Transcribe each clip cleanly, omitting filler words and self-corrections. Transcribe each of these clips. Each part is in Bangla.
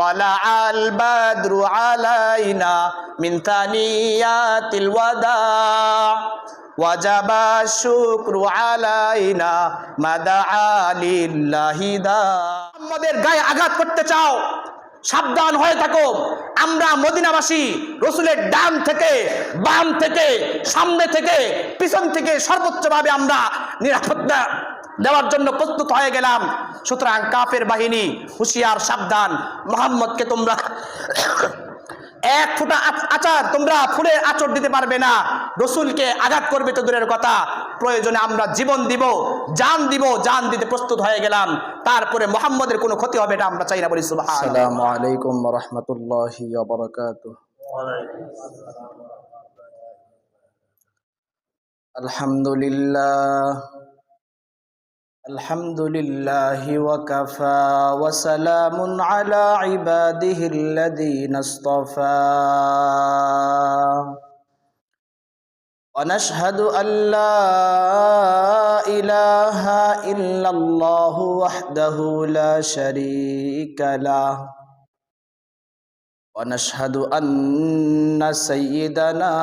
তালাআল বাদরু আলাইনা মিন তানিয়াতিল ওয়াদা ওয়াজাবা শুকরু আলাইনা মাদআ লিল্লাহি দা। আমাদের গায়ে আঘাত করতে চাও, সাবধান হয়ে থাকো। আমরা মদিনাবাসী রাসূলের ডান থেকে, বাম থেকে, সামনে থেকে, পিছন থেকে সর্বোচ্চভাবে আমরা নিরাপত্তা দেওয়ার জন্য প্রস্তুত হয়ে গেলাম। সুতরাং কাফের বাহিনী হুঁশিয়ার, সাবধান। মুহাম্মদকে তোমরা এক ফোঁটা আচার তোমরা ফুলের আঁচড় দিতে পারবে না। রাসূলকে আঘাত করবে তো দূরের কথা, প্রয়োজনে আমরা জীবন দিব, জান দিব, জান দিতে প্রস্তুত হয়ে গেলাম। তারপরে মুহাম্মদের কোনো ক্ষতি হবে এটা আমরা চাই না। বলি সুবহানাল্লাহ। আসসালামু আলাইকুম ওয়া রাহমাতুল্লাহি ওয়া বারাকাতুহু। আলহামদুলিল্লাহি ওয়া কাফা ওয়া সালামুন আলা ইবাদিহিল্লাযীনা ইসতাফা। ونشهد أن لا إله إلا الله وحده لا شريك له ونشهد أن سيدنا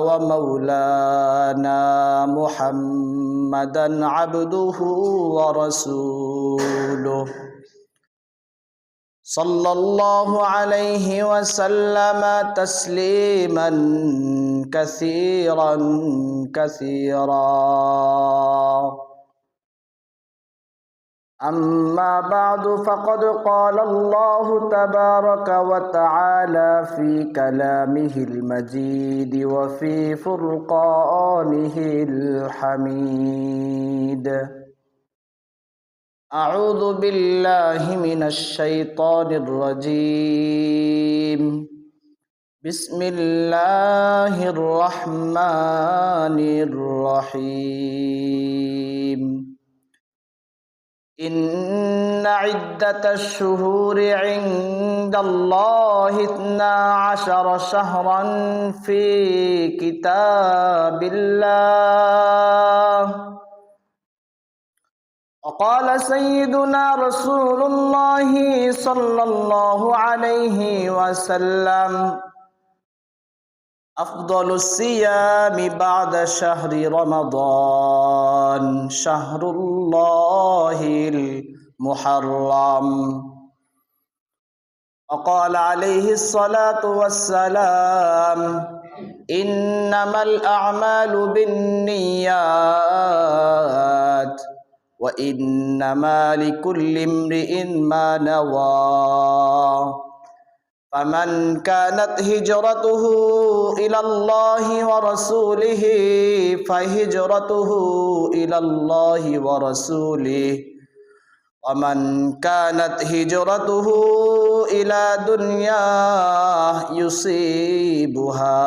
ومولانا محمدا عبده ورسوله صلى الله عليه وسلم تسليما كثيرا كثيرا. أما بعد فقد قال الله تبارك وتعالى في كلامه المجيد وفي فرقانه الحميد. أعوذ بالله من الشيطان الرجيم. بسم الله الرحمن الرحيم. إن عدة الشهور عند الله 12 شهرا في كتاب الله. وقال سيدنا رسول الله صلى الله عليه وسلم أفضل الصيام بعد شهر رمضان شهر الله المحرم. وقال عليه الصلاة والسلام إنما الأعمال بالنيات وإنما لكل امرئ ما نوى. فمن كانت هجرته إلى الله ورسوله فهجرته إلى الله ورسوله ومن كانت هجرته إلى دنيا يصيبها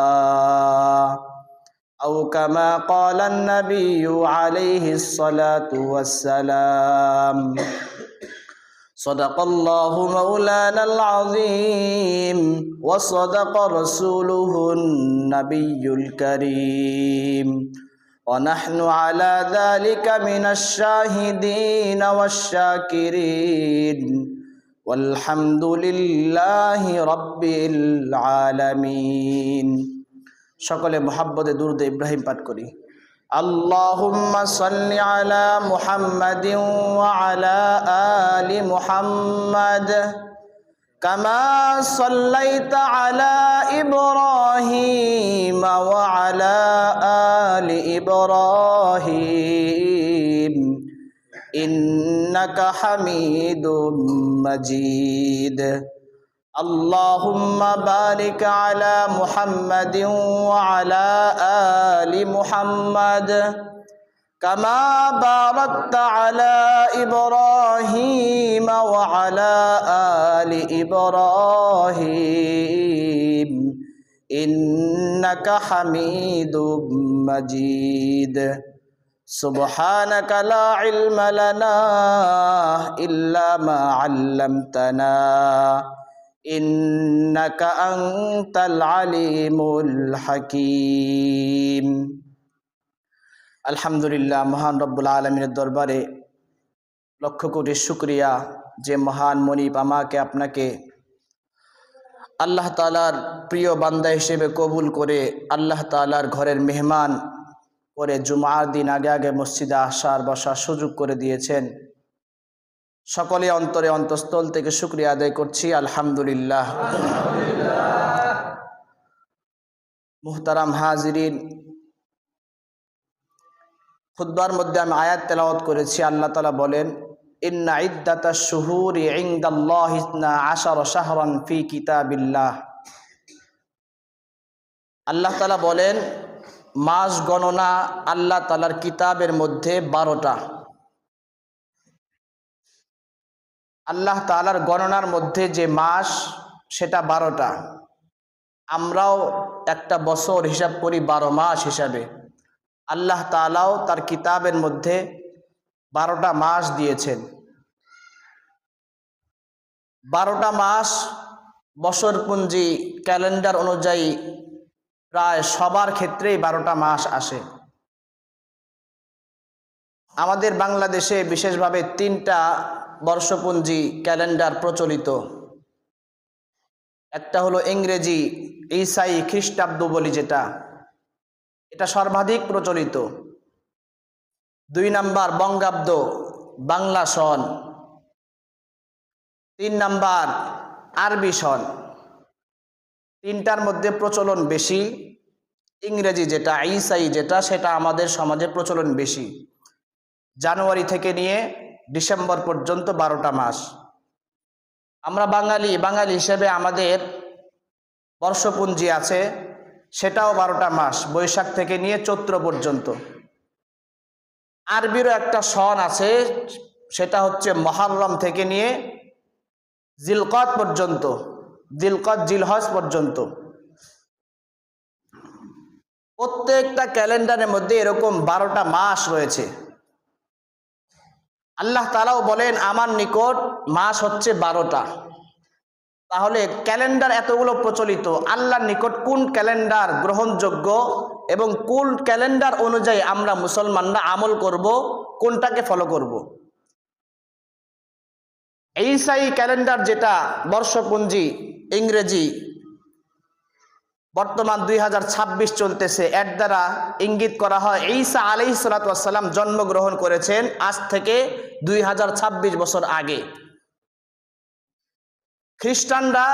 أو كما قال النبي عليه الصلاة والسلام. صدق الله مولانا العظيم وصدق رسوله النبي الكريم ونحن على ذلك من الشاهدين والشاكرين والحمد لله رب العالمين. সকলে মুহাব্বতে দুরূদ ইব্রাহিম পাঠ করি। اللهم صل على محمد وعلى آل محمد كما صليت على إبراهيم وعلى آل إبراهيم إنك حميد مجيد. اللهم بارك على محمد وعلى آل محمد كما باركت على إبراهيم وعلى آل إبراهيم إنك حميد مجيد. سبحانك لا علم لنا إلا ما علمتنا إنك أنت العليم الحكيم. আলহামদুলিল্লাহ, মহান রব্বুল আলামিনের দরবারে লক্ষ কোটি শুকরিয়া যে মহান মনিব আমাকে আপনাকে আল্লাহ তাআলার প্রিয় বান্দা হিসেবে কবুল করে আল্লাহ তাআলার ঘরের মেহমান করে জুমার দিন আগে আগে মসজিদে আসার বসার সুযোগ করে দিয়েছেন। সকলে অন্তরে অন্তঃস্থল থেকে শুকরিয়া আদায় করছি, আলহামদুলিল্লাহ। মুহতারাম হাজিরিন, খুতবার মধ্যে আমি আয়াত তেলাওয়াত করেছি। আল্লাহ তাআলা বলেন, ইন্না ইদ্দাতাশ শুহুরি ইনদাল্লাহি 12 শাহরান ফি কিতাবিল্লাহ। আল্লাহ তাআলা বলেন, মাস গণনা আল্লাহ তাআলার কিতাবের মধ্যে 12টা। আল্লাহ তাআলার গণনার মধ্যে যে মাস সেটা 12টা। আমরাও একটা বছর হিসাব করি 12 মাস হিসাবে। আল্লাহ তাআলাও তার কিতাবের মধ্যে 12টা মাস দিয়েছেন। 12টা মাস বছরপঞ্জি ক্যালেন্ডার অনুযায়ী প্রায় সবার ক্ষেত্রেই 12টা মাস আসে। আমাদের বাংলাদেশে বিশেষভাবে 3টা বর্ষপঞ্জি ক্যালেন্ডার প্রচলিত। একটা হলো ইংরেজি ঈসাই খ্রিস্টাব্দ বলি যেটা, এটা সর্বাধিক প্রচলিত। 2 নাম্বার বঙ্গাব্দ বাংলা সন, 3 নাম্বার আরবি সন। 3টার মধ্যে প্রচলন বেশি ইংরেজি যেটা, ঈসাই যেটা, সেটা আমাদের সমাজে প্রচলন বেশি। জানুয়ারি থেকে নিয়ে ডিসেম্বর পর্যন্ত 12টা মাস। আমরা বাঙালি হিসেবে আমাদের বর্ষপঞ্জি আছে, সেটাও 12টা মাস, বৈশাখ থেকে নিয়ে চৈত্র পর্যন্ত। আরবিরও একটা সন আছে, সেটা হচ্ছে মুহররম থেকে নিয়ে জিলকদ পর্যন্ত, জিলকদ জিলহজ পর্যন্ত। প্রত্যেকটা ক্যালেন্ডারের মধ্যে এরকম 12টা মাস রয়েছে। আল্লাহ তাআলাও বলেন, আমার নিকট মাস হচ্ছে 12টা। তাহলে ক্যালেন্ডার এতগুলো প্রচলিত, আল্লাহর নিকট কোন ক্যালেন্ডার গ্রহণযোগ্য এবং কোন ক্যালেন্ডার অনুযায়ী আমরা মুসলমানরা আমল করব, কোনটাকে ফলো করব? ঈসাই ক্যালেন্ডার যেটা বর্ষপঞ্জি ইংরেজি, বর্তমান 2026 চলতেছে, এর দ্বারা ইঙ্গিত করা হয় ঈসা আলাইহিস সালাতু ওয়াস সালাম জন্মগ্রহণ করেছেন আজ থেকে 2026 বছর আগে। খ্রিস্টানরা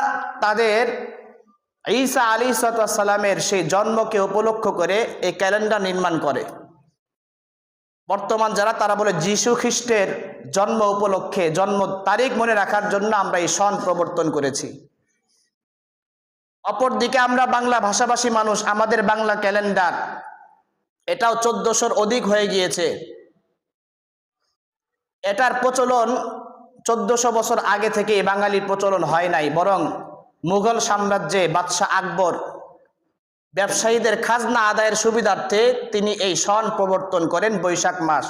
তাদের ঈসা আলাইহিস সালাতু ওয়াস সালামের সেই জন্মকে উপলক্ষ করে এই ক্যালেন্ডার নির্মাণ করে। বর্তমান যারা, তারা বলে যীশু খ্রিস্টের জন্ম উপলক্ষে, জন্ম তারিখ মনে রাখার জন্য আমরা এই সন প্রবর্তন করেছি। অপরদিকে আমরা বাংলা ভাষাভাষী মানুষ, আমাদের বাংলা ক্যালেন্ডার এটাও 1400-র অধিক হয়ে গিয়েছে। এটার প্রচলন 1400 বছর আগে থেকে বাঙালির প্রচলন হয় নাই, বরং মুঘল সাম্রাজ্যে বাদশাহ আকবর ব্যবসায়ীদের খাজনা আদায়ের সুবিধার্থে তিনি এই সন প্রবর্তন করেন। বৈশাখ মাস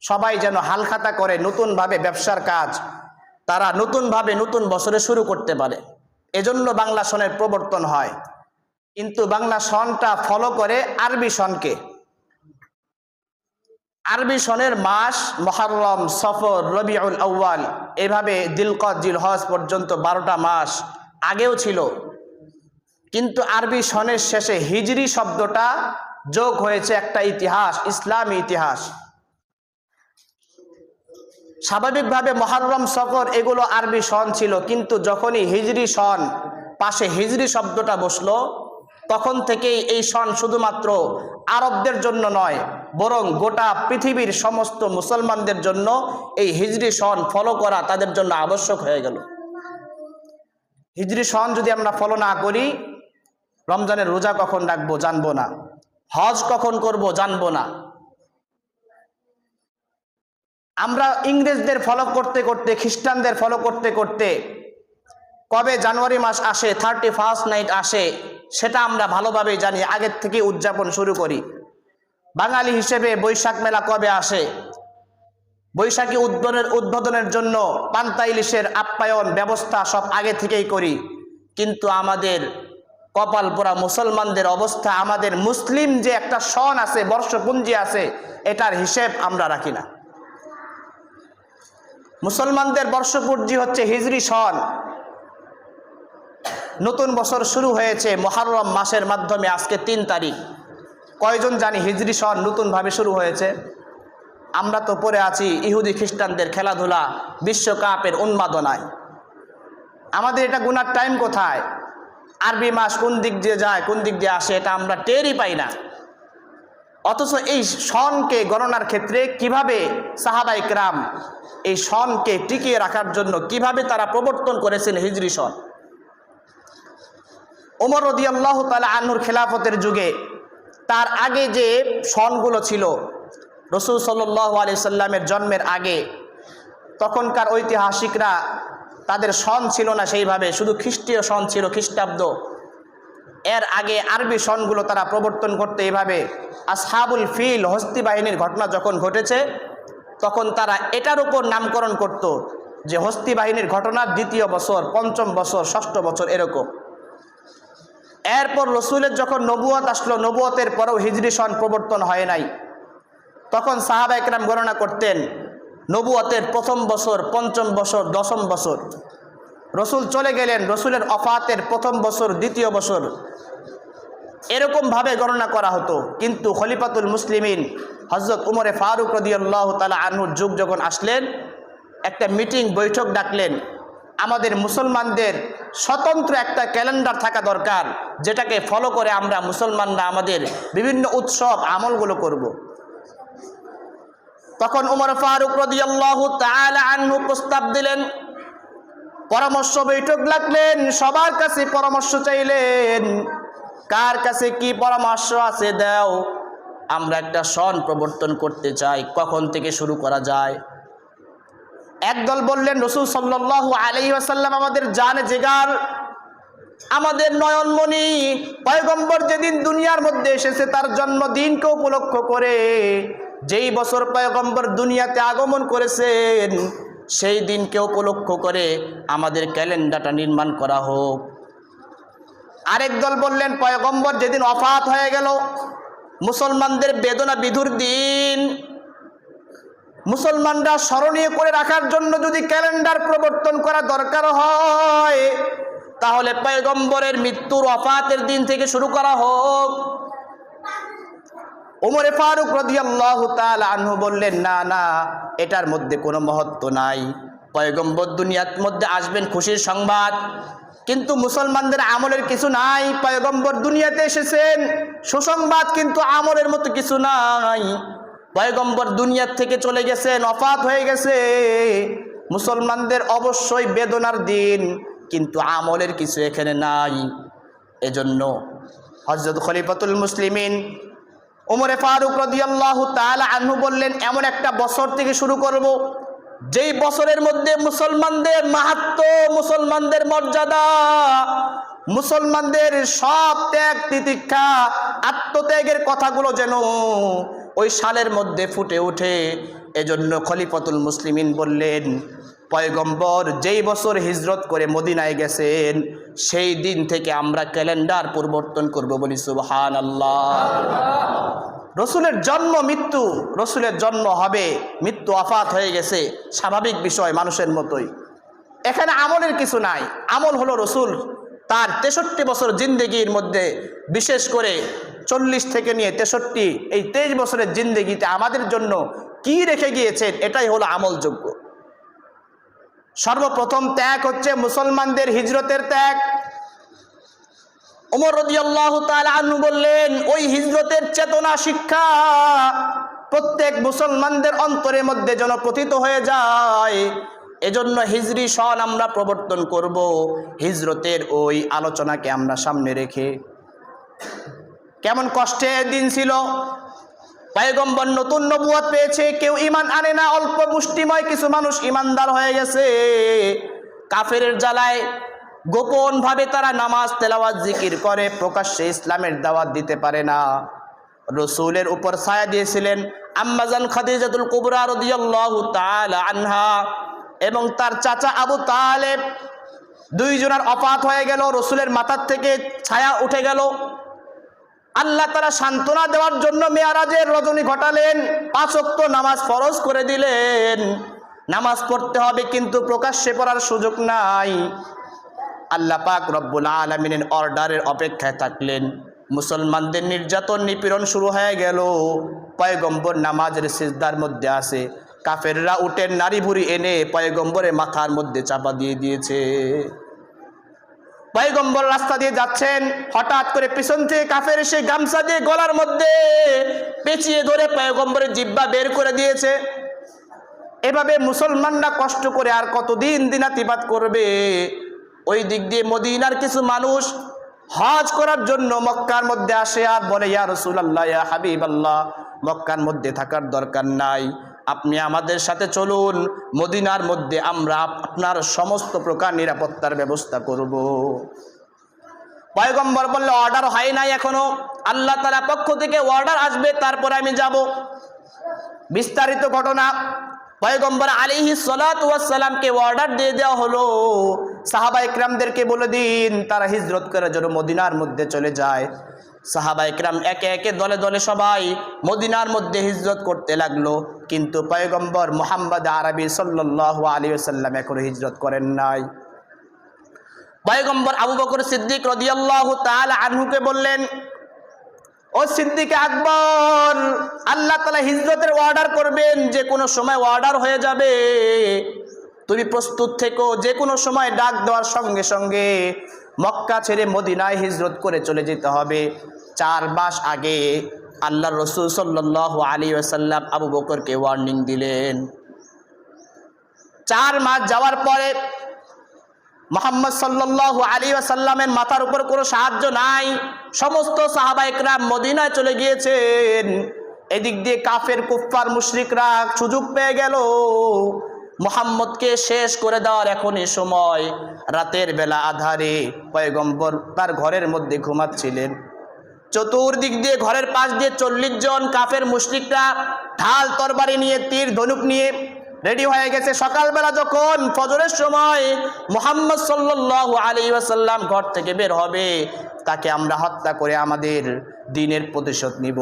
সবাই যেন হালখাতা করে নতুনভাবে ব্যবসার কাজ তারা নতুনভাবে নতুন বছরে শুরু করতে পারে, এজন্য বাংলা সনের প্রবর্তন হয়। কিন্তু বাংলা সনটা ফলো করে আরবি সনকে। আরবি সনের মাস মুহররম, সফর, রবিউল আউয়াল, এভাবে জিলকদ জিলহজ পর্যন্ত 12টা মাস আগেও ছিল। কিন্তু আরবি সনের শেষে হিজরি শব্দটা যোগ হয়েছে একটা ইতিহাস, ইসলামী ইতিহাস। স্বাভাবিকভাবে মুহররম, সফর এগুলো আরবি সন ছিল, কিন্তু যখনই হিজরি সন পাশে হিজরি শব্দটা বসলো, তখন থেকেই এই সন শুধুমাত্র আরবদের জন্য নয়, বরং গোটা পৃথিবীর সমস্ত মুসলমানদের জন্য এই হিজরি সন ফলো করা তাদের জন্য আবশ্যক হয়ে গেল। হিজরি সন যদি আমরা ফলো না করি, রমজানের রোজা কখন রাখবো জানবো না, হজ কখন করব জানবো না। আমরা ইংরেজদের ফলো করতে করতে, খ্রিস্টানদের ফলো করতে করতে কবে জানুয়ারি মাস আসে, 31st নাইট আসে, সেটা আমরা ভালোভাবে জানি, আগের থেকে উদযাপন শুরু করি। বাঙালি হিসেবে বৈশাখ মেলা কবে আসে, বৈশাখী উদ্বোধনের জন্য পান্তা ইলিশের আপ্যায়ন ব্যবস্থা সব আগে থেকেই করি। কিন্তু আমাদের কপাল পোড়া মুসলমানদের অবস্থা, আমাদের মুসলিম যে একটা সন আছে, বর্ষপঞ্জি আছে, এটার হিসেব আমরা রাখি না। মুসলমানদের বর্ষপঞ্জি হচ্ছে হিজরি সন। নতুন বছর শুরু হয়েছে মুহররম মাসের মাধ্যমে। আজকে 3 তারিখ। কয়জন জানি হিজরি সন নতুনভাবে শুরু হয়েছে? আমরা তো পড়ে আছি ইহুদি খ্রিস্টানদের খেলাধুলা, বিশ্বকাপের উন্মাদনায়। আমাদের এটা গুনার টাইম কোথায়? আরবি মাস কোন দিক দিয়ে যায়, কোন দিক দিয়ে আসে, এটা আমরা টেরই পাই না। অথচ এই সনকে গণনার ক্ষেত্রে কিভাবে সাহাবা ইকরাম এই সনকে টিকিয়ে রাখার জন্য কিভাবে তারা প্রবর্তন করেছেন হিজরি সন। ওমর রাদিয়াল্লাহু তাআলা আনহুর খেলাফতের যুগে তার আগে যে সনগুলো ছিল, রাসূল সাল্লাল্লাহু আলাইহি সাল্লামের জন্মের আগে, তখনকার ঐতিহাসিকরা তাদের সন ছিল না সেইভাবে, শুধু খ্রিস্টীয় সন ছিল, খ্রিস্টাব্দ। এর আগে আরবি সনগুলো তারা প্রবর্তন করতে এভাবে। আসহাবুল ফিল, হস্তি বাহিনীর ঘটনা যখন ঘটেছে তখন তারা এটার উপর নামকরণ করত যে হস্তি বাহিনীর ঘটনার 2য় বছর, 5ম বছর, 6ষ্ঠ বছর এরকম। এরপর রসুলের যখন নবুয়ত আসলো, নবুয়তের পরেও হিজরি সন প্রবর্তন হয় নাই। তখন সাহাবা একরাম গণনা করতেন নবুয়তের 1ম বছর, 5ম বছর, 10ম বছর। রসুল চলে গেলেন, রসুলের ওফাতের 1ম বছর, 2য় বছর, এরকমভাবে গণনা করা হতো। কিন্তু খলিফাতুল মুসলিমিন হযরত উমরে ফারুক রাদিয়াল্লাহু তাআলা আনহুর যুগ যখন আসলেন, একটা মিটিং, বৈঠক ডাকলেন। আমাদের মুসলমানদের স্বতন্ত্র একটা ক্যালেন্ডার থাকা দরকার, যেটাকে ফলো করে আমরা মুসলমানরা আমাদের বিভিন্ন উৎসব আমলগুলো করব। তখন উমর ফারুক রাদিয়াল্লাহু তাআলা আনহু প্রস্তাব দিলেন, পরামর্শ বৈঠক ডাকলেন, সবার কাছে পরামর্শ চাইলেন। কার কাছে কি পরামর্শ আছে দাও, আমরা একটা সন প্রবর্তন করতে চাই, কখন থেকে শুরু করা যায়? একদল বললেন রাসূল সাল্লাল্লাহু আলাইহি ওয়াসাল্লাম আমাদের জানে জিগার, আমাদের নয়নমণি, পয়গম্বর যেদিন দুনিয়ার মধ্যে এসেছে তার জন্মদিনকে উপলক্ষ করে, যেই বছর পয়গম্বর দুনিয়াতে আগমন করেছেন সেই দিনকে উপলক্ষ করে আমাদের ক্যালেন্ডারটা নির্মাণ করা হোক। আরেক দল বললেন পয়গম্বর যেদিন ওফাত হয়ে গেল, মুসলমানদের বেদনা বিধুর দিন, মুসলমানরা স্মরণীয় করে রাখার জন্য যদি ক্যালেন্ডার প্রবর্তন করা দরকার হয় তাহলে পয়গম্বরের মৃত্যুর ওফাতের দিন থেকে শুরু করা হোক। ওমর ফারুক রাদিয়াল্লাহু তাআলা আনহু বললেন, না না, এটার মধ্যে কোনো মহত্ব নাই। পয়গম্বর দুনিয়ার মধ্যে আসবেন খুশির সংবাদ, কিন্তু মুসলমানদের আমলের কিছু নাই। পয়গম্বর দুনিয়াতে এসেছেন সুসংবাদ, কিন্তু আমলের মতো কিছু নাই। পয়গম্বর দুনিয়ার থেকে চলে গেছেন, ওফাত হয়ে গেছে। মুসলমানদের অবশ্যই বেদনার দিন, কিন্তু আমলের কিছু এখানে নাই। এজন্য হযরত খলিফাতুল মুসলিমিন ওমরে ফারুক রাদিয়াল্লাহু তাআলা আনহু বললেন, এমন একটা বছর থেকে শুরু করব যেই বছরের মধ্যে মুসলমানদের মাহাত্ম্য, মুসলমানদের মর্যাদা, মুসলমানদের সব ত্যাগ তিতিক্ষা, আত্মত্যাগের কথাগুলো যেন ওই সালের মধ্যে ফুটে ওঠে। এজন্য খলিফাতুল মুসলিমিন বললেন, পয়গম্বর যেই বছর হিজরত করে মদিনায় গেছেন সেই দিন থেকে আমরা ক্যালেন্ডার পরিবর্তন করব। বলি সুবহানাল্লাহ। রসুলের জন্ম মৃত্যু, রসুলের জন্ম হবে, মৃত্যু ওফাত হয়ে গেছে, স্বাভাবিক বিষয়, মানুষের মতোই। এখানে আমলের কিছু নাই। আমল হলো রসুল তার 63 বছর জিন্দেগির মধ্যে, বিশেষ করে 40 থেকে নিয়ে 63, এই 23 বছরের জিন্দেগিতে আমাদের জন্য কি রেখে গিয়েছেন, এটাই হলো আমলযোগ্য। সর্বপ্রথম ত্যাগ হচ্ছে মুসলমানদের হিজরতের ত্যাগ। ওমর রাদিয়াল্লাহু তাআলা আনহু বললেন, ওই হিজরতের চেতনা, শিক্ষা প্রত্যেক মুসলমানদের অন্তরের মধ্যে যেন পতিত হয়ে যায়। এজন্য হিজরি সন আমরা প্রবর্তন করব, হিজরতের ওই আলোচনাকে আমরা সামনে রেখে। কেমন কষ্টের দিন ছিল, পয়গম্বর নতুন নবুয়ত পেয়েছে, কেউ ঈমান আনে না, অল্প মুষ্টিময় কিছু মানুষ ঈমানদার হয়ে গেছে। কাফেরের জ্বালায় গোপন ভাবে তারা নামাজ, তেলাওয়াত, জিকির করে, প্রকাশ্যে ইসলামের দাওয়াত দিতে পারে না। রসুলের উপর ছায়া দিয়েছিলেন আম্মাজান খাদিজাতুল কুবরা রাদিয়াল্লাহু তাআলা আনহা এবং তার চাচা আবু তালেব, দুইজনের ওফাত হয়ে গেল, রসুলের মাথার থেকে ছায়া উঠে গেল। আল্লাহ তাআলা সান্ত্বনা দেওয়ার জন্য মেয়ারাজের রজনী ঘটালেন, 5 ওয়াক্ত নামাজ ফরজ করে দিলেন। নামাজ পড়তে হবে কিন্তু প্রকাশ্যে পড়ার সুযোগ নাই। আল্লাহ পাক রব্বুল আলামিনের অর্ডারের অপেক্ষায় থাকলেন। মুসলমানদের নির্যাতন নিপীড়ন শুরু হয়ে গেল। পয়গম্বর নামাজের সিজদার মধ্যে আছে, কাফেররা উটের নাড়ি ভুড়ি এনে পয়গম্বরের মাথার মধ্যে চাপা দিয়ে দিয়েছে। পয়গম্বর রাস্তা দিয়ে যাচ্ছেন, হঠাৎ করে পিছন থেকে কাফের এসে গামছা দিয়ে গলার মধ্যে পেঁচিয়ে ধরে পয়গম্বরের জিহ্বা বের করে দিয়েছে। এভাবে মুসলমানরা কষ্ট করে আর কতদিন দিনাতিপাত করবে? ওই দিক দিয়ে মদিনার কিছু মানুষ হজ করার জন্য মক্কার মধ্যে আসে আর বলে, ইয়া রাসূলুল্লাহ, ইয়া হাবিবাল্লাহ, মক্কার মধ্যে থাকার দরকার নাই, আপনি আমাদের সাথে চলুন, মদিনার মধ্যে আমরা আপনার সমস্ত প্রকার নিরাপত্তার ব্যবস্থা করব। পয়গম্বর বললে, অর্ডার হয় নাই এখনো, আল্লাহ তাআলার পক্ষ থেকে অর্ডার আসবে তারপরে আমি যাব। বিস্তারিত ঘটনা, পয়গম্বর আলাইহিস সালাতু ওয়াস সালামকে অর্ডার দিয়ে দেওয়া হলো, সাহাবা ইকরামদেরকে বলে দিন তারা হিজরত করে যেন মদিনার মধ্যে চলে যায়। সাহাবা ইকরাম একে একে দলে দলে সবাই মদিনার মধ্যে হিজরত করতে লাগলো, কিন্তু পয়গম্বর মুহাম্মদ আরবি সাল্লাল্লাহু আলাইহি ওয়াসাল্লাম এখনো হিজরত করেন নাই। পয়গম্বর আবু বকর সিদ্দিক রাদিয়াল্লাহু তাআলা আনহুকে বললেন, ও সিদ্দিক আকবর, আল্লাহ তাআলা হিজরতের অর্ডার করবেন, যে কোনো সময় অর্ডার হয়ে যাবে, তুমি প্রস্তুত থেকো, যে কোনো সময় ডাক দেওয়ার সঙ্গে সঙ্গে মক্কা ছেড়ে মদিনায় হিজরত করে চলে যেতে হবে। 4 মাস আগে আল্লাহর রাসূল সাল্লাল্লাহু আলাইহি ওয়াসাল্লাম আবু বকরকে ওয়ার্নিং দিলেন। 4 মাস যাওয়ার পরে মুহাম্মদ সাল্লাল্লাহু আলাইহি ওয়াসাল্লামের মাথার উপর কোনো সাহায্য নাই, সমস্ত সাহাবা ইকরাম মদিনায় চলে গিয়েছেন। এদিক দিয়ে কাফের কুফফার মুশরিকরা সুযোগ পেয়ে গেল মুহাম্মদকে শেষ করে দেওয়ার এখনই সময়। রাতের বেলা আধারে পয়গম্বর তার ঘরের মধ্যে ঘুমাচ্ছিলেন। চতুর্দিক দিয়ে ঘরের পাশ দিয়ে 40 জন কাফের মুশরিকরা ঢাল তরবারি নিয়ে, তীর ধনুক নিয়ে রেডি হয়ে গেছে। সকালবেলা যখন ফজরের সময় মুহাম্মদ সাল্লাল্লাহু আলাইহি ওয়াসাল্লাম ঘর থেকে বের হবে, তাকে আমরা হত্যা করে আমাদের দ্বীনের প্রতিশোধ নিব।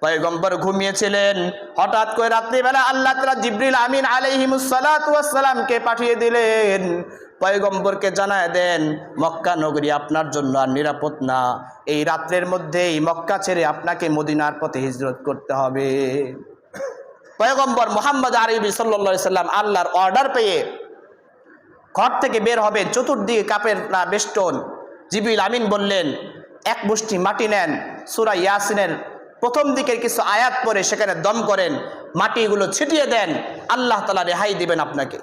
পয়গম্বর ঘুমিয়েছিলেন, হঠাৎ করে রাত্রিবেলা আল্লাহ তাআলা জিবরিল আমিন আলাইহিমুস সালাতু ওয়াস সালামকে পাঠিয়ে দিলেন। পয়গম্বরকে জানায় দেন, মক্কা নগরী আপনার জন্য আর নিরাপদ না, এই রাত্রের মধ্যেই মক্কা ছেড়ে আপনাকে মদিনার পথে হিজরত করতে হবে। পয়গম্বর মুহাম্মদ আরবি সাল্লাল্লাহু আলাইহি সাল্লাম আল্লাহর অর্ডার পেয়ে ঘর থেকে বের হবেন, চতুর্দিকে কাফেররা বেষ্টন। জিবরিল আমিন বললেন, এক মুষ্টি মাটি নেন, সূরা ইয়াসিনের প্রথম দিকের কিছু আয়াত পড়ে সেখানে দম করেন, মাটিগুলো ছিটিয়ে দেন, আল্লাহ তাআলা রেহাই দিবেন আপনাকে।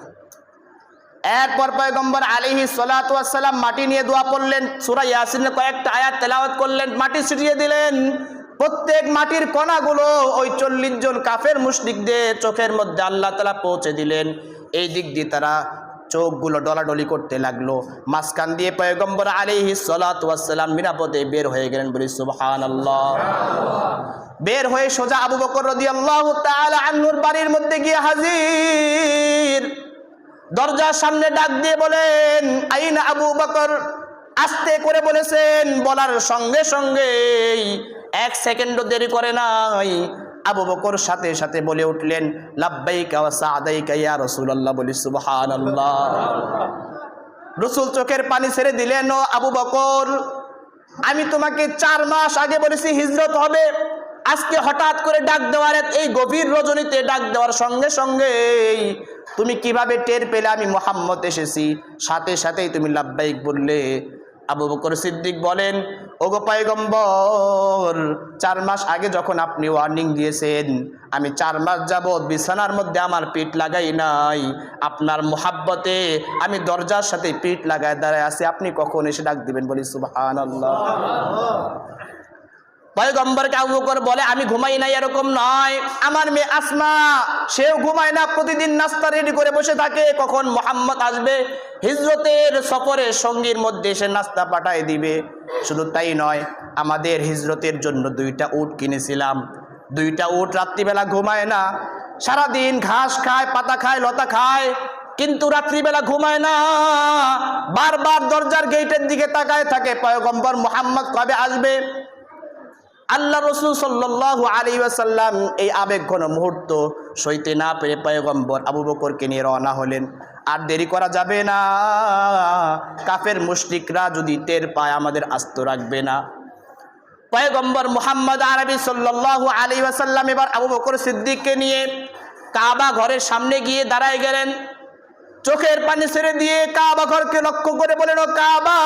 এরপর পয়গম্বর আলাইহিস সালাতু ওয়াস সালাম মাটি নিয়ে দোয়া পড়লেন, সূরা ইয়াসিনের কয়েকটা আয়াত তেলাওয়াত করলেন, মাটি ছিটিয়ে দিলেন। প্রত্যেক মাটির কণাগুলো ওই 40 জন কাফের মুশরিকদের চোখের মধ্যে আল্লাহ তাআলা পৌঁছে দিলেন। এই দিক দিয়ে তারা চোখগুলো ডলাডলি করতে লাগলো। মাঝখান দিয়ে পয়গম্বর আলাইহিস সালাতু ওয়াস সালাম নিরাপদে বের হয়ে গেলেন, বলি সুবহানাল্লাহ। বের হয়ে সোজা আবু বকর রাদিয়াল্লাহু তাআলা আনহুর বাড়ির মধ্যে গিয়ে হাজির। দরজার সামনে ডাক দিয়ে বলেন, আইনা আবু বকর, আস্তে করে বলেছেন, বলার সঙ্গে সঙ্গেই 1 সেকেন্ডও দেরি করে নাই, আবু বকর সাথে সাথে বলে উঠলেন, লাব্বাইকা ওয়া সা'দাইকা ইয়া রাসূলুল্লাহ, বলি সুবহানাল্লাহ। রাসূল চোখের পানি ছেড়ে দিলেন, ও আবু বকর, আমি তোমাকে 4 মাস আগে বলেছি হিজরত হবে, আজকে হঠাৎ করে ডাক দেওয়ার, এই গভীর রজনীতে ডাক দেওয়ার সঙ্গে সঙ্গেই তুমি কিভাবে টের পেলে আমি মুহাম্মদ এসেছি, সাথে সাথেই তুমি লাব্বাইক বললে? আবু বকর সিদ্দিক বলেন, ওগো পয়গম্বর, 4 মাস আগে যখন আপনি ওয়ার্নিং দিয়েছেন, আমি 4 মাস যাবত বিছানার মধ্যে আমার পিঠ লাগাই নাই, আপনার মুহাব্বতে আমি দরজার সাথে পিঠ লাগায় দাঁড়ায় আছি, আপনি কখন এসে ডাক দিবেন? বলি সুবহানাল্লাহ। পয়গম্বরকে আবু বকর বলে, আমি ঘুমাই নাই এরকম নয়, আমার মেয়ে আসমা সেও ঘুমায় না, প্রতিদিন নাস্তা রেডি করে বসে থাকে, কখন মুহাম্মদ আসবে, হিজরতের সফরের সঙ্গীর মধ্যে সে নাস্তা পাঠায় দিবে। শুধু তাই নয়, আমাদের হিজরতের জন্য 2টা উট কিনেছিলাম, 2টা উট রাত্রিবেলা ঘুমায় না, সারাদিন ঘাস খায়, পাতা খায়, লতা খায়, কিন্তু রাত্রিবেলা ঘুমায় না, বারবার দরজার গেটের দিকে তাকায় থাকে, পয়গম্বর মুহাম্মদ কবে আসবে। আল্লাহ রাসূল সাল্লাল্লাহু আলাইহি ওয়াসাল্লাম এই আবেগঘন মুহূর্ত সইতে না পেরে পয়গম্বর আবু বকরকে নিয়ে রওনা হলেন। আর দেরি করা যাবে না। কাফের মুশরিকরা যদি টের পায় আমাদের আস্ত রাখবে না। পয়গম্বর মুহাম্মদ আরবি সাল্লাল্লাহু আলাইহি ওয়াসাল্লাম এবার আবু বকর সিদ্দিককে নিয়ে কাবা ঘরের সামনে গিয়ে দাঁড়ায় গেলেন। চোখের পানি ছেড়ে দিয়ে কাবা ঘরকে লক্ষ্য করে বলেন, ও কাবা,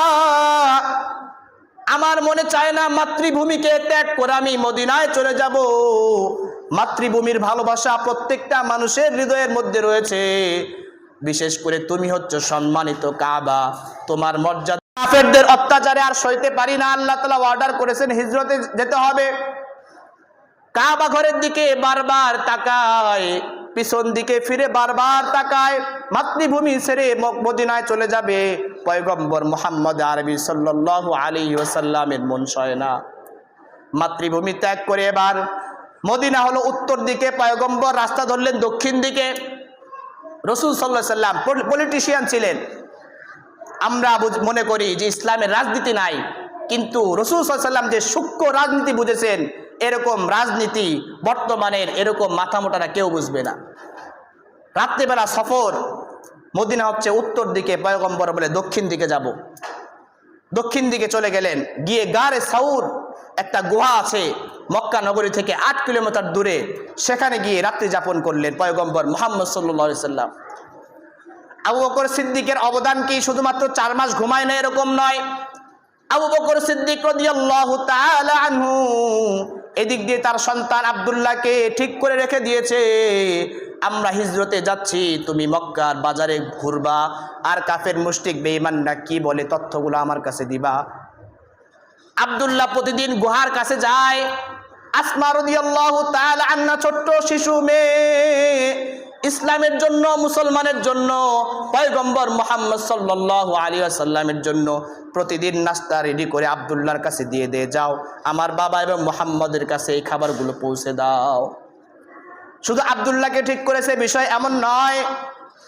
আমার মনে চায় না মাতৃভূমিকে ত্যাগ করে আমি মদিনায় চলে যাব। মাতৃভূমির ভালোবাসা প্রত্যেকটা মানুষের হৃদয়ের মধ্যে রয়েছে, বিশেষ করে তুমি হচ্ছে সম্মানিত কাবা, তোমার মর্যাদা কাফেরদের অত্যাচারে আর সইতে পারি না। আল্লাহ তাআলা অর্ডার করেছেন হিজরতে যেতে হবে। কাবা ঘরের দিকে বারবার তাকায়, পিছন দিকে ফিরে বারবার তাকায়, মাতৃভূমি ছেড়ে মদিনায় চলে যাবে। পয়গম্বর মুহাম্মদ আরবি সাল্লাল্লাহু আলাইহি ওয়াসাল্লামের মন সয় না। মাতৃভূমি ত্যাগ করে এবার মদিনা হলো উত্তর দিকে, পয়গম্বর রাস্তা ধরলেন দক্ষিণ দিকে। রাসূল সাল্লাল্লাহু আলাইহি ওয়াসাল্লাম পলিটিশিয়ান ছিলেন। আমরা মনে করি যে ইসলামের রাজনীতি নাই, কিন্তু রাসূল সাল্লাল্লাহু আলাইহি ওয়াসাল্লাম যে সূক্ষ্ম রাজনীতি বুঝেছেন, এরকম রাজনীতি বর্তমানের এরকম মাথামোটারা কেউ বুঝবে না। রাত্রিবেলা সফর, মদিনা হচ্ছে উত্তর দিকে, পয়গম্বর বলে দক্ষিণ দিকে যাব। দক্ষিণ দিকে চলে গেলেন, গিয়ে গারে সাউর একটা গুহা আছে মক্কা নগরী থেকে 8 কিলোমিটার দূরে, সেখানে গিয়ে রাত্রি যাপন করলেন পয়গম্বর মুহাম্মদ সাল্লাল্লাহু আলাইহি ওয়াসাল্লাম। আবু বকর সিদ্দিকের অবদান কি শুধুমাত্র 4 মাস ঘুমায় না এরকম নয়। আবু বকর সিদ্দিক রাদিয়াল্লাহু তাআলা আনহু এদিক দিয়ে তার সন্তান আব্দুল্লাহকে ঠিক করে রেখে দিয়েছে, আমরা হিজরতে যাচ্ছি, তুমি মক্কার বাজারে ঘুরবা আর কাফের মুশরিক বেঈমানরা কি বলে তথ্যগুলো আমার কাছে দিবা। আব্দুল্লাহ প্রতিদিন গুহার কাছে যায়। আসমা রাদিয়াল্লাহু তাআলা আনহা ছোট্ট শিশু মেয়ে, ইসলামের জন্য, মুসলমানের জন্য, পয়গম্বর মুহাম্মদ সাল্লাল্লাহু আলাইহি ওয়াসাল্লামের জন্য প্রতিদিন নাস্তা রেডি করে আব্দুল্লাহর কাছে দিয়ে যাও, আমার বাবা এবং মুহাম্মদের কাছে এই খাবারগুলো পৌঁছে দাও। শুধু আব্দুল্লাহকে ঠিক করেছে বিষয় এমন নয়,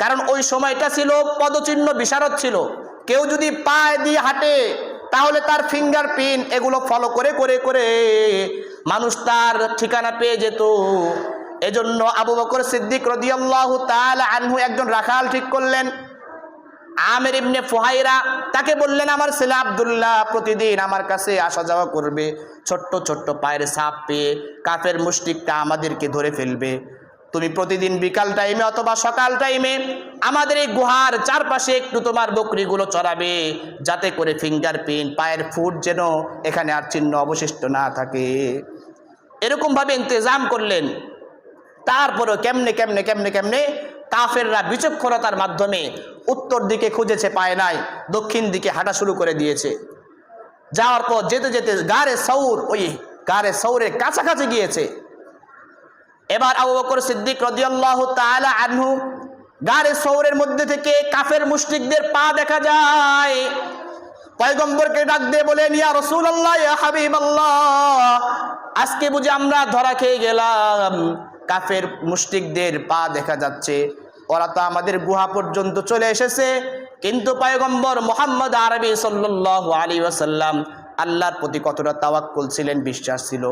কারণ ওই সময়টা ছিল পদচিহ্ন বিশারদ ছিল। কেউ যদি পায়ে দিয়ে হাঁটে তাহলে তার ফিঙ্গার প্রিন্ট এগুলো ফলো করে করে করে মানুষ তার ঠিকানা পেয়ে যেত। এজন্য আবু বকর সিদ্দিক রাদিয়াল্লাহু তাআলা আনহু একজন রাখাল ঠিক করলেন, আমির ইবনে ফুহাইরা। তাকে বললেন, আমার ছেলে আব্দুল্লাহ প্রতিদিন আমার কাছে আসা যাওয়া করবে, ছোট্ট ছোট্ট পায়ের ছাপ পেয়ে কাফের মুশরিকটা আমাদেরকে ধরে ফেলবে। তুমি প্রতিদিন বিকাল টাইমে অথবা সকাল টাইমে আমাদের এই গুহার চারপাশে একটু তোমার বকরিগুলো চড়াবে, যাতে করে ফিঙ্গার প্রিন্ট, পায়ের ফুট যেন এখানে আর চিহ্ন অবশিষ্ট না থাকে। এরকমভাবে ইন্তজাম করলেন। তারপরও কেমনে কেমনে কেমনে কেমনে কাফেররা বিচক্ষণতার মাধ্যমে উত্তর দিকে খুঁজেছে, পায় নাই, দক্ষিণ দিকে হাঁটা শুরু করে দিয়েছে। যাওয়ার পর যেতে যেতে গারে সৌর, ওই গারে সৌরের কাছাকাছি গিয়েছে। এবার আবু বকর সিদ্দিক রাদিয়াল্লাহু তাআলা আনহু গারে সৌরের মধ্যে থেকে কাফের মুশরিকদের পা দেখা যায়। পয়গম্বরকে ডাক দিয়ে বলেন, ইয়া রাসূলুল্লাহ, ইয়া হাবিবাল্লাহ, আজকে বুঝি আমরা ধরা খেয়ে গেলাম। কাফের মুশরিকদের পা দেখা যাচ্ছে, ওরা তো আমাদের গুহা পর্যন্ত চলে এসেছে। কিন্তু পয়গম্বর মুহাম্মদ আরবি সাল্লাল্লাহু আলাইহি ওয়াসাল্লাম আল্লাহর প্রতি কতটা তাওয়াক্কুল ছিলেন, বিশ্বাস ছিল।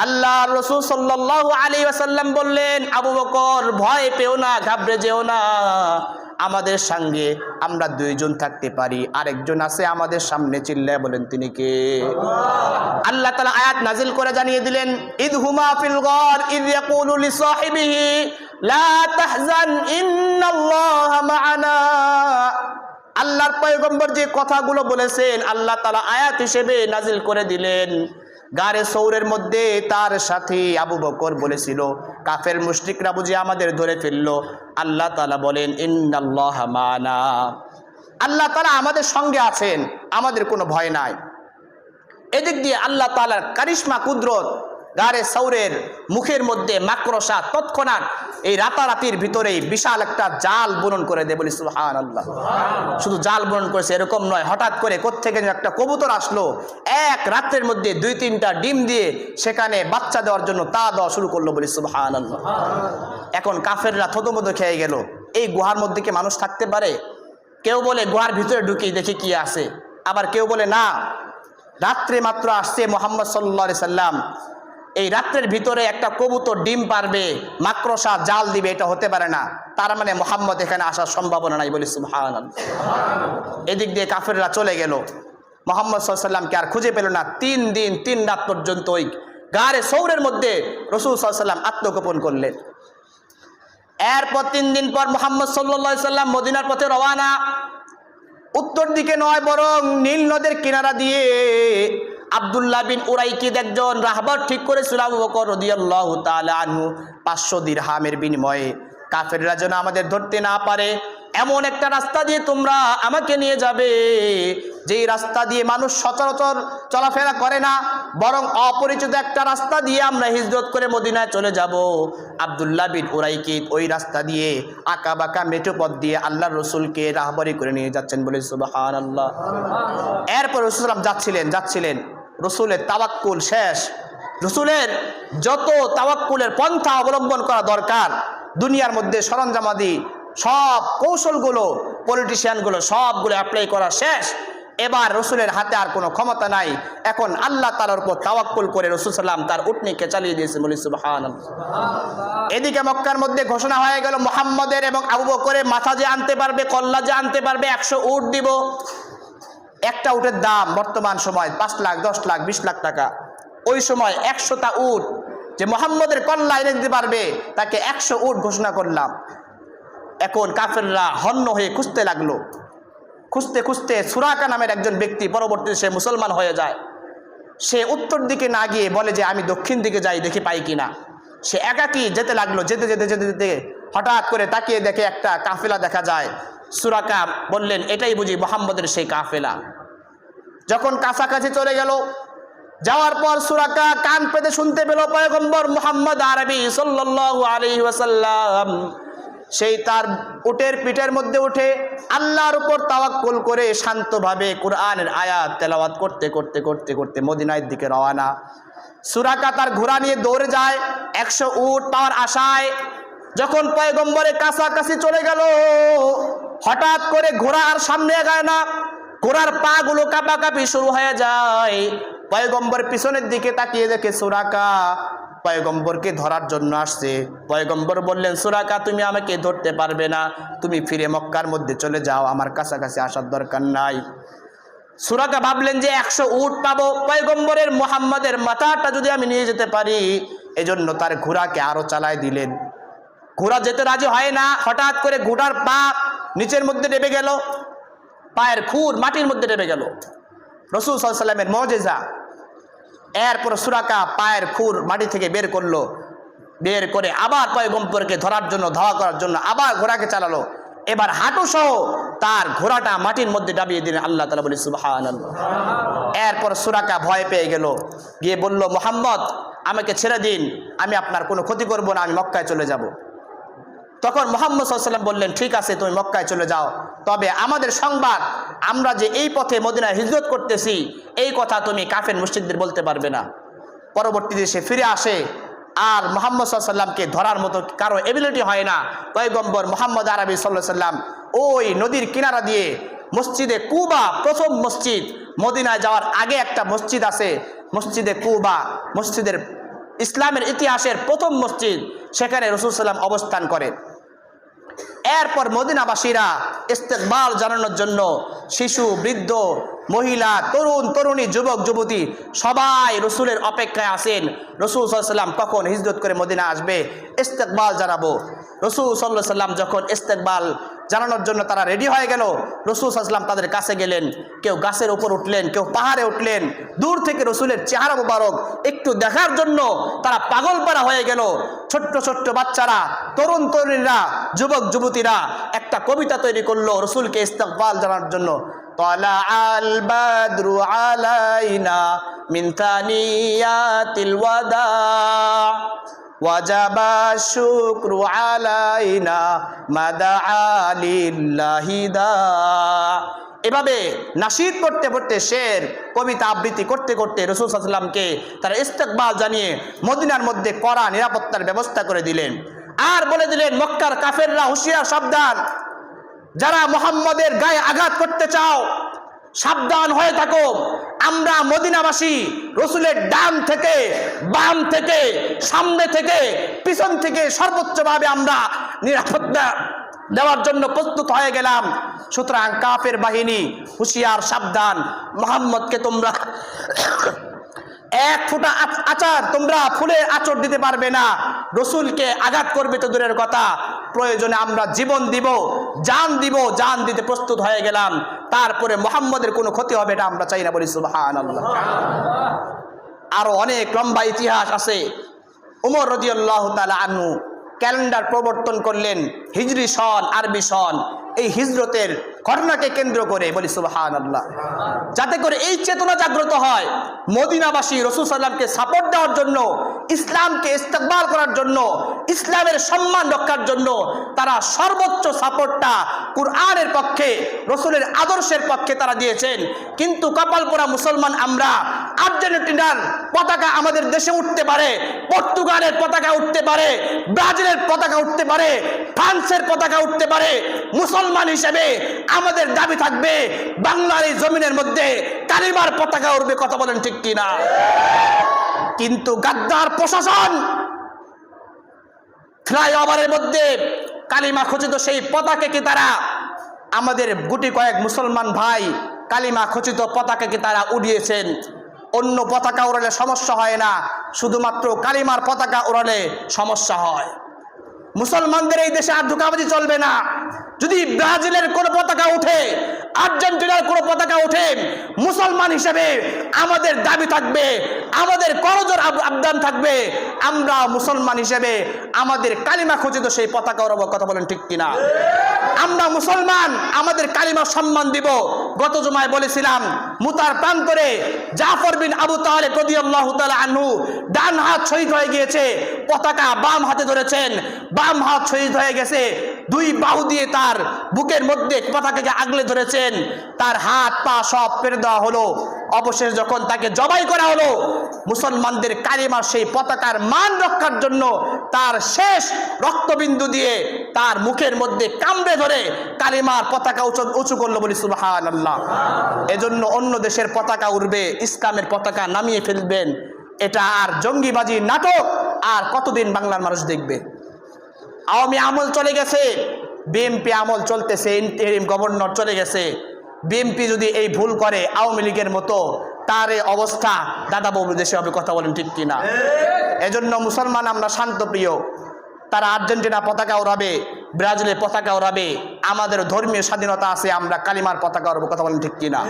আল্লাহর রাসূল সাল্লাল্লাহু আলাইহি ওয়াসাল্লাম বললেন, আবু বকর ভয় পেও না, ঘাবড়ে যেও না, আমাদের সঙ্গে আমরা 2 জন থাকতে পারি, আরেকজন আছে আমাদের সামনে। চিল্লায় বলেন তিনি কে? আল্লাহ তাআলা আয়াত নাজিল করে জানিয়ে দিলেন, ইদহুমা ফিল গার ইয ইয়াকুলু লিসাহিবিহি লা তাহজান ইন্নাল্লাহা মা'ানা। আল্লাহর পয়গম্বর যে কথাগুলো বলেছেন আল্লাহ তাআলা আয়াত হিসেবে নাজিল করে দিলেন। গারে সৌরের মধ্যে তার সাথী আবু বকর বলেছিল, কাফের মুশরিকরা বুঝি আমাদের ধরে ফেললো। আল্লাহ তাআলা বলেন, ইন্নাল্লাহা মা'ানা, আল্লাহ তাআলা আমাদের সঙ্গে আছেন, আমাদের কোনো ভয় নাই। এদিক দিয়ে আল্লাহ তাআলার কারিশমা, কুদরত, গারে সৌরের মুখের মধ্যে মাকড়সা তৎক্ষণাৎ এই রাতারাতির ভিতরেই বিশাল একটা জাল বুনন করে দেয়। বলি সুবহানাল্লাহ। শুধু জাল বুনন করেছে এরকম নয়, হঠাৎ করে কোত্থেকে যেন একটা কবুতর আসলো, এক রাতের মধ্যে 2-3টা ডিম দিয়ে সেখানে বাচ্চা দেওয়ার জন্য তা দেওয়া শুরু করলো। বলি সুবহানাল্লাহ। এখন কাফেররা থতমত খেয়ে গেল, এই গুহার মধ্যে কি মানুষ থাকতে পারে? কেউ বলে গুহার ভিতরে ঢুকি দেখি কি আছে, আবার কেউ বলে না, রাত্রে মাত্র আসছে মুহাম্মদ সাল্লাল্লাহু আলাইহি সাল্লাম, এই রাত্রের ভিতরে একটা কবুতর ডিম পারবে, মাকড়সা জাল দিবে, এটা হতে পারে না। তার মানে মুহাম্মদ এখানে আসার সম্ভাবনা নাই, বলি সুবহানাল্লাহ। এদিক দিয়ে কাফেররা চলে গেল, মুহাম্মদ সাল্লাল্লাহু আলাইহি ওয়াসাল্লামকে আর খুঁজে পেল না। 3 দিন 3 রাত পর্যন্ত ওই গারে সৌরের মধ্যে রাসূল সাল্লাল্লাহু আলাইহি ওয়াসাল্লাম আত্মগোপন করলেন। এরপর 3 দিন পর মুহাম্মদ সাল্লাল্লাহু আলাইহি ওয়াসাল্লাম মদিনার পথে রওনা। উত্তর দিকে নয়, বরং নীল নদের কিনারা দিয়ে আব্দুল্লাহ বিন উরাইকিদ একজন রাহবার ঠিক করেছিল আবু বকর রাদিয়াল্লাহু তাআলা আনহু 500 দিরহামের বিনিময়ে, কাফেররা যেন আমাদের ধরতে না পারে এমন একটা রাস্তা দিয়ে তোমরা আমাকে নিয়ে যাবে, যেই রাস্তা দিয়ে মানুষ সচরাচর চলাফেরা করে না, বরং অপরিচিত একটা রাস্তা দিয়ে আমরা হিজরত করে মদিনায় চলে যাব। আব্দুল্লাহ বিন উরাইকিদ ওই রাস্তা দিয়ে আঁকা বাঁকা মেঠো পথ দিয়ে আল্লাহর রসুলকে রাহবারি করে নিয়ে যাচ্ছেন, বলে সুবহানাল্লাহ। এরপর রাসূল যাচ্ছিলেন রসুলের তাওয়াক্কুল শেষ। রসুলের যত তাওয়াক্কুলের পন্থা অবলম্বন করা দরকার দুনিয়ার মধ্যে, সরঞ্জামাদি সব কৌশলগুলো পলিটিশিয়ানগুলো সবগুলো অ্যাপ্লাই করা শেষ। এবার রসুলের হাতে আর কোনো ক্ষমতা নাই, এখন আল্লাহ তাআলার উপর তাওয়াক্কুল করে রাসূল সাল্লাল্লাহু আলাইহি ওয়াসাল্লাম তার উটনীকে চালিয়ে দিয়েছে, বলি সুবহানাল্লাহ। এদিকে মক্কার মধ্যে ঘোষণা হয়ে গেল মুহাম্মদের এবং আবু বকরের মাথা যে আনতে পারবে, কল্লা যে আনতে পারবে 100 উট দিব। একটা উটের দাম বর্তমান সময় 5 লাখ 10 লাখ 20 লাখ টাকা। ওই সময় 100টা উট যে মুহাম্মদের কল্লা এনে দিতে পারবে তাকে 100 উট ঘোষণা করলাম। এখন কাফেররা হন্য হয়ে খুঁজতে লাগলো। খুঁজতে খুঁজতে সুরাকা নামের একজন ব্যক্তি, পরবর্তীতে সে মুসলমান হয়ে যায়। সে উত্তর দিকে না গিয়ে বলে যে আমি দক্ষিণ দিকে যাই, দেখি পাই কিনা। সে একাকী যেতে লাগলো। যেতে যেতে যেতে যেতে হঠাৎ করে তাকিয়ে দেখে একটা কাফেলা দেখা যায়। সুরাকা বললেন এটাই বুঝি মুহাম্মদের সেই কাফেলা। যখন কাছাকাছি চলে গেল, যাওয়ার পর সুরাকা কান পেতে শুনতে পেল পয়গম্বর মুহাম্মদ আরবি সাল্লাল্লাহু আলাইহি ওয়াসাল্লাম সেই তার উটের পিঠের মধ্যে উঠে আল্লাহর উপর তাওয়াক্কুল করে শান্তভাবে কোরআনের আয়াত তেলাওয়াত করতে করতে করতে করতে মদিনার দিকে রওনা। সুরাকা তার ঘোড়া নিয়ে দৌড়ে যায় 100 উট পাওয়ার আশায়। যখন পয়গম্বরের কাছাকাছি চলে গেল, হঠাৎ করে ঘোড়া আর সামনে এগায় না, ঘোড়ার পা গুলো কাঁপাকাঁপি শুরু হয়ে যায়। পয়গম্বর পিছনের দিকে তাকিয়ে দেখে সুরাকা পয়গম্বরকে ধরার জন্য আসছে। পয়গম্বর বললেন, সুরাকা তুমি আমাকে ধরতে পারবে না, তুমি ফিরে মক্কার মধ্যে চলে যাও, আমার কাছাকাছি আসার দরকার নাই। সুরাকা ভাবলেন যে 100 উট পাবো, পয়গম্বরের মুহাম্মাদের মাথাটা যদি আমি নিয়ে যেতে পারি, এজন্য তার ঘোড়াকে আরো চালায় দিলেন। ঘোড়া যেতে রাজি হয় না। হঠাৎ করে ঘোড়ার পা নিচের মধ্যে ডেবে গেল, পায়ের খুর মাটির মধ্যে ডেবে গেল। রাসূল সাল্লাল্লাহু আলাইহি ওয়াসাল্লামের মুজিজা। এরপর সুরাকা পায়ের খুর মাটি থেকে বের করলো, বের করে আবার পয়গম্বরকে ধরার জন্য ধাওয়া করার জন্য আবার ঘোড়াকে চালালো। এবার হাঁটু সহ তার ঘোড়াটা মাটির মধ্যে ডাবিয়ে দিলেন। আল্লাহ তাআলা বলে সুবহানাল্লাহ। এরপর সুরাকা ভয় পেয়ে গেল, গিয়ে বলল, মুহাম্মদ আমাকে ছেড়ে দিন, আমি আপনার কোনো ক্ষতি করব না, আমি মক্কায় চলে যাব। তখন মুহাম্মদ সাল্লাল্লাহু আলাইহি ওয়াসাল্লাম বললেন, ঠিক আছে তুমি মক্কায় চলে যাও, তবে আমাদের সংবাদ আমরা যে এই পথে মদিনায় হিজরত করতেছি এই কথা তুমি কাফের মুশরিকদের বলতে পারবে না। পরবর্তীতে সে ফিরে আসে, আর মুহাম্মদ সাল্লাল্লাহু আলাইহি ওয়াসাল্লামকে ধরার মতো কারো এবিলিটি হয় না। পয়গম্বর মুহাম্মদ আরবি সাল্লাল্লাহু আলাইহি ওয়াসাল্লাম ওই নদীর কিনারা দিয়ে মসজিদে কুবা, প্রথম মসজিদ, মদিনায় যাওয়ার আগে একটা মসজিদ আছে মসজিদে কুবা, মসজিদের ইসলামের ইতিহাসের প্রথম মসজিদ, সেখানে রাসূল সাল্লাল্লাহু আলাইহি ওয়াসাল্লাম অবস্থান করেন। এরপর মদিনাবাসীরা ইস্তেকবাল জানানোর জন্য শিশু, বৃদ্ধ, মহিলা, তরুণ, তরুণী, যুবক, যুবতী সবাই রসুলের অপেক্ষায় আছেন। রসুল সাল্লাল্লাহু আলাইহি ওয়াসাল্লাম কখন হিজরত করে মদিনা আসবে, ইস্তেকবাল জানাবো। রসুল সাল্লাল্লাহু আলাইহি ওয়াসাল্লাম যখন ইস্তেকবাল জানানোর জন্য তারা রেডি হয়ে গেল, রসুল সাল্লাল্লাহু আলাইহি ওয়াসাল্লাম তাদের কাছে গেলেন। কেউ গাছের উপর উঠলেন, কেউ পাহাড়ে উঠলেন। দূর থেকে রসুলের চেহারা মুবারক একটু দেখার জন্য তারা পাগলপাড়া হয়ে গেল। ছোট্ট ছোট্ট বাচ্চারা, তরুণ তরুণীরা, যুবক যুবতীরা একটা কবিতা তৈরি করলো রসুলকে ইস্তেকবাল জানার জন্য। তালাআল বাদরু আলাইনা মিন তানিয়াতিল ওয়াদা ওয়াজাবা শুকরু আলাইনা মাদআ লিল্লাহি দা। এভাবে নাশিদ পড়তে পড়তে, শের কবিতা আবৃত্তি করতে করতে রাসূল সাল্লাল্লাহু আলাইহি ওয়াসাল্লামকে তারা ইস্তেকবাল জানিয়ে মদিনার মধ্যে কড়া নিরাপত্তার ব্যবস্থা করে দিলেন। আর বলে দিলেন, মক্কার কাফেররা হুঁশিয়ার, সাবধান, যারা মুহাম্মদের গায়ে আঘাত করতে চাও সাবধান হয়ে থাকো। আমরা মদিনাবাসী রসুলের ডান থেকে, বাম থেকে, সামনে থেকে, পিছন থেকে সর্বোচ্চভাবে আমরা নিরাপত্তা দেওয়ার জন্য প্রস্তুত হয়ে গেলাম। সুতরাং কাফের বাহিনী হুঁশিয়ার, সাবধান। মুহাম্মদকে তোমরা এক ফোঁটা আচার, তোমরা ফুলের আচর দিতে পারবে না। রসুলকে আঘাত করবে তো দূরের কথা, প্রয়োজনে আমরা জীবন দিব, জান দিব, জান দিতে প্রস্তুত হয়ে গেলাম। তারপরে মুহাম্মদের কোনো ক্ষতি হবে এটা আমরা চাই না, বলি সুবহানাল্লাহ। আরো অনেক লম্বা ইতিহাস আছে। উমর রাদিয়াল্লাহু তাআলা আনহু ক্যালেন্ডার প্রবর্তন করলেন, হিজরি সন, আরবি সন। এই হিজরতের ঘটনাকে কেন্দ্র করে, বলি সুবহানাল্লাহ, যাতে করে এই চেতনা জাগ্রত হয় মদিনাবাসী রাসূল সাল্লাল্লাহু আলাইহি ওয়াসাল্লামকে সাপোর্ট দেওয়ার জন্য, ইসলামকে ইস্তেকবাল করার জন্য, ইসলামের সম্মান রক্ষার জন্য তারা সর্বোচ্চ সাপোর্টটা কুরআনের পক্ষে, রাসূলের আদর্শের পক্ষে তারা দিয়েছেন। কিন্তু কপাল পোড়া মুসলমান আমরা, আর্জেন্টিনার পতাকা আমাদের দেশে উঠতে পারে, পর্তুগালের পতাকা উঠতে পারে, ব্রাজিলের পতাকা উঠতে পারে, ফ্রান্সের পতাকা উঠতে পারে, মুসলমান হিসেবে আমাদের দাবি থাকবে বাংলার এই জমিনের মধ্যে কালিমার পতাকা উঠবে। কথা বলেন ঠিক কিনা? কিন্তু গাদ্দার প্রশাসন ফ্লাইওভারের মধ্যে কালিমা খচিত সেই পতাকাকে তারা, আমাদের গুটি কয়েক মুসলমান ভাই কালিমা খচিত পতাকাকে তারা উড়িয়েছেন। অন্য পতাকা উড়ালে সমস্যা হয় না, শুধুমাত্র কালিমার পতাকা উড়ালে সমস্যা হয়। মুসলমানদের এই দেশে আর ধোঁকাবাজি চলবে না। যদি ব্রাজিলের কোনো পতাকা উঠে, আর্জেন্টিনার কোনো পতাকা উঠে, মুসলমান হিসেবে আমাদের দাবি থাকবে, আমাদের করজোর আবদান থাকবে, আমরা মুসলমান হিসেবে আমাদের কালিমা খচিত সেই পতাকা উড়াবো। কথা বলেন ঠিক কিনা? আমরা মুসলমান, আমাদের কালিমা সম্মান দিব। গত জুমায় বলেছিলাম, মুতার প্রান্তরে জাফর বিন আবু তালেব রাদিয়াল্লাহু তাআলা আনহু ডান হাত শহীদ হয়ে গিয়েছে, পতাকা বাম হাতে ধরেছেন, বাম হাত শহীদ হয়ে গেছে, দুই বাহু দিয়ে তার বুকের মধ্যে পতাকাকে আগলে ধরেছেন, তার হাত পা সব পেরে দেওয়া হলো। অবশেষ যখন তাকে জবাই করা হলো, মুসলমানদের কালিমার সেই পতাকার মান রক্ষার জন্য তার শেষ রক্তবিন্দু দিয়ে তার মুখের মধ্যে কামড়ে ধরে কালিমার পতাকা উঁচু করলো, বলি সুবহানাল্লাহ। এজন্য অন্য দেশের পতাকা উড়বে, ইসলামের পতাকা নামিয়ে ফেলবেন, এটা আর জঙ্গিবাজি নাটক আর কতদিন বাংলার মানুষ দেখবে? আওয়ামী আমল চলে গেছে, বিএনপি আমল চলতেছে, ইন্টারিম গভর্নর চলে গেছে। বিএনপি যদি এই ভুল করে আওয়ামী লীগের মতো, তার অবস্থা দাদা বাবু দেশে হবে। কথা বলেন ঠিক কিনা? এজন্য মুসলমান আমরা শান্তপ্রিয়। তারা আর্জেন্টিনা পতাকা উড়াবে, ব্রাজিলের পতাকা উড়াবে, আমাদের ধর্মীয় স্বাধীনতা আছে, আমরা কালিমার পতাকা উড়াবো। কথা বলেন ঠিক কিনা?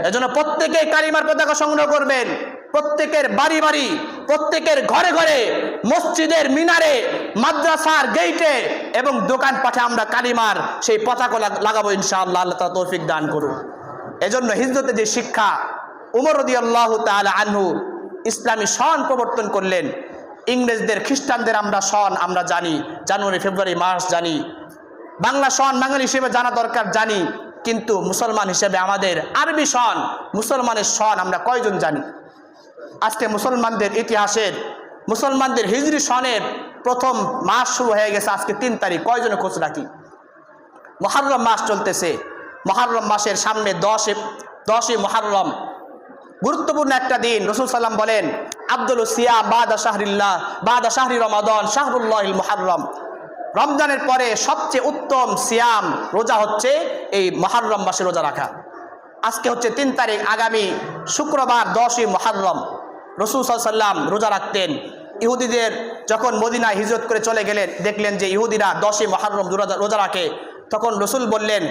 এজন্য প্রত্যেকে কালিমার পতাকা সংগ্রহ করবেন, প্রত্যেকের বাড়ি বাড়ি, প্রত্যেকের ঘরে ঘরে, মসজিদের মিনারে, মাদ্রাসার গেইটে এবং দোকানপাটে আমরা কালিমার সেই পতাকা লাগাবো ইনশাআল্লাহ। আল্লাহ তাআলা তৌফিক দান করুন। এজন্য হিজরতে যে শিক্ষা, উমর রাদিয়াল্লাহু তাআলা আনহু ইসলামী সন প্রবর্তন করলেন। ইংরেজদের, খ্রিস্টানদের আমরা সন আমরা জানি, জানুয়ারি, ফেব্রুয়ারি, মার্চ জানি। বাংলা সন বাঙালি হিসেবে জানা দরকার, জানি। কিন্তু মুসলমান হিসেবে আমাদের আরবি সন, মুসলমানের সন আমরা কয়জন জানি? আজকে মুসলমানদের ইতিহাসের, মুসলমানদের হিজরি সনের প্রথম মাস শুরু হয়ে গেছে আজকে 3 তারিখ। কয়জনে খোঁজ রাখি? মুহররম মাস চলতেছে, মুহররম মাসের সামনে 10ই মুহররম, গুরুত্বপূর্ণ একটা দিন। রাসূল সাল্লাম বলেন, আব্দুল সিয়াম বাদা শাহরিল্লাহ, বাদা শাহরি রমাদান শাহরুল্লাহিল মুহররম। রমজানের পরে সবচেয়ে উত্তম সিয়াম, রোজা হচ্ছে এই মুহররম মাসে রোজা রাখা। আজকে হচ্ছে 3 তারিখ, আগামী শুক্রবার 10ই মুহররম রাসূল সাল্লাল্লাহু আলাইহি ওয়াসাল্লাম রোজা রাখতেন। ইহুদিদের যখন মদিনায় হিজরত করে চলে গেলেন, দেখলেন যে ইহুদিরা 10ই মুহররম রোজা রাখে। তখন রাসূল বললেন,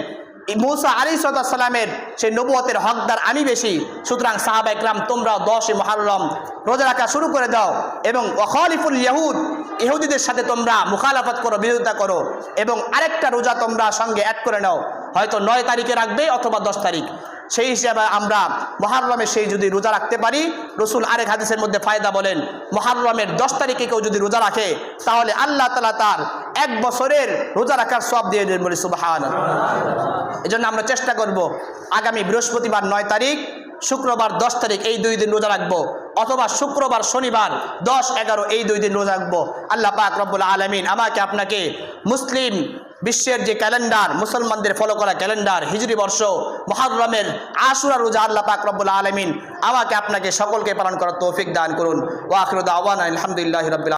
মূসা আলাইহিস সালামের সেই নবুয়তের হকদার আমি বেশি, সুতরাং সাহাবা ইকরাম তোমরাও 10ই মুহররম রোজা রাখা শুরু করে দাও এবং ওয়াখালিফুল ইয়াহুদ, ইহুদিদের সাথে তোমরা মুখালাফত করো, বিরোধিতা করো এবং আরেকটা রোজা তোমরা সঙ্গে অ্যাড করে নাও, হয়তো 9 তারিখে রাখবে অথবা 10 তারিখ। সেই হিসাবে আমরা মুহররমের সেই যদি রোজা রাখতে পারি, রাসূল আরেক হাদিসের মধ্যে ফায়দা বলেন, মুহররমের 10 তারিখে কেউ যদি রোজা রাখে তাহলে আল্লাহ তাআলা তার 1 বছরের রোজা রাখার সওয়াব দিয়ে দেন, বলি সুবহানাল্লাহ। এজন্য আমরা চেষ্টা করব আগামী বৃহস্পতিবার 9 তারিখ, শুক্রবার 10 তারিখ এই 2 দিন রোজা রাখবো, অথবা শুক্রবার শনিবার 10, 11 এই 2 দিন রোজা রাখবো। আল্লাহ পাক রব্বুল আলামিন আমাকে আপনাকে মুসলিম বিশ্বের যে ক্যালেন্ডার, মুসলমানদের ফলো করা ক্যালেন্ডার, হিজরি বর্ষ মুহররমের আশুরা রোজা আল্লাহ পাক রব্বুল আলামিন আমাকে আপনাকে সকলকে পালন করার তৌফিক দান করুন। ওয়া আখিরু দাওয়ানা আলহামদুলিল্লাহি রাব্বিল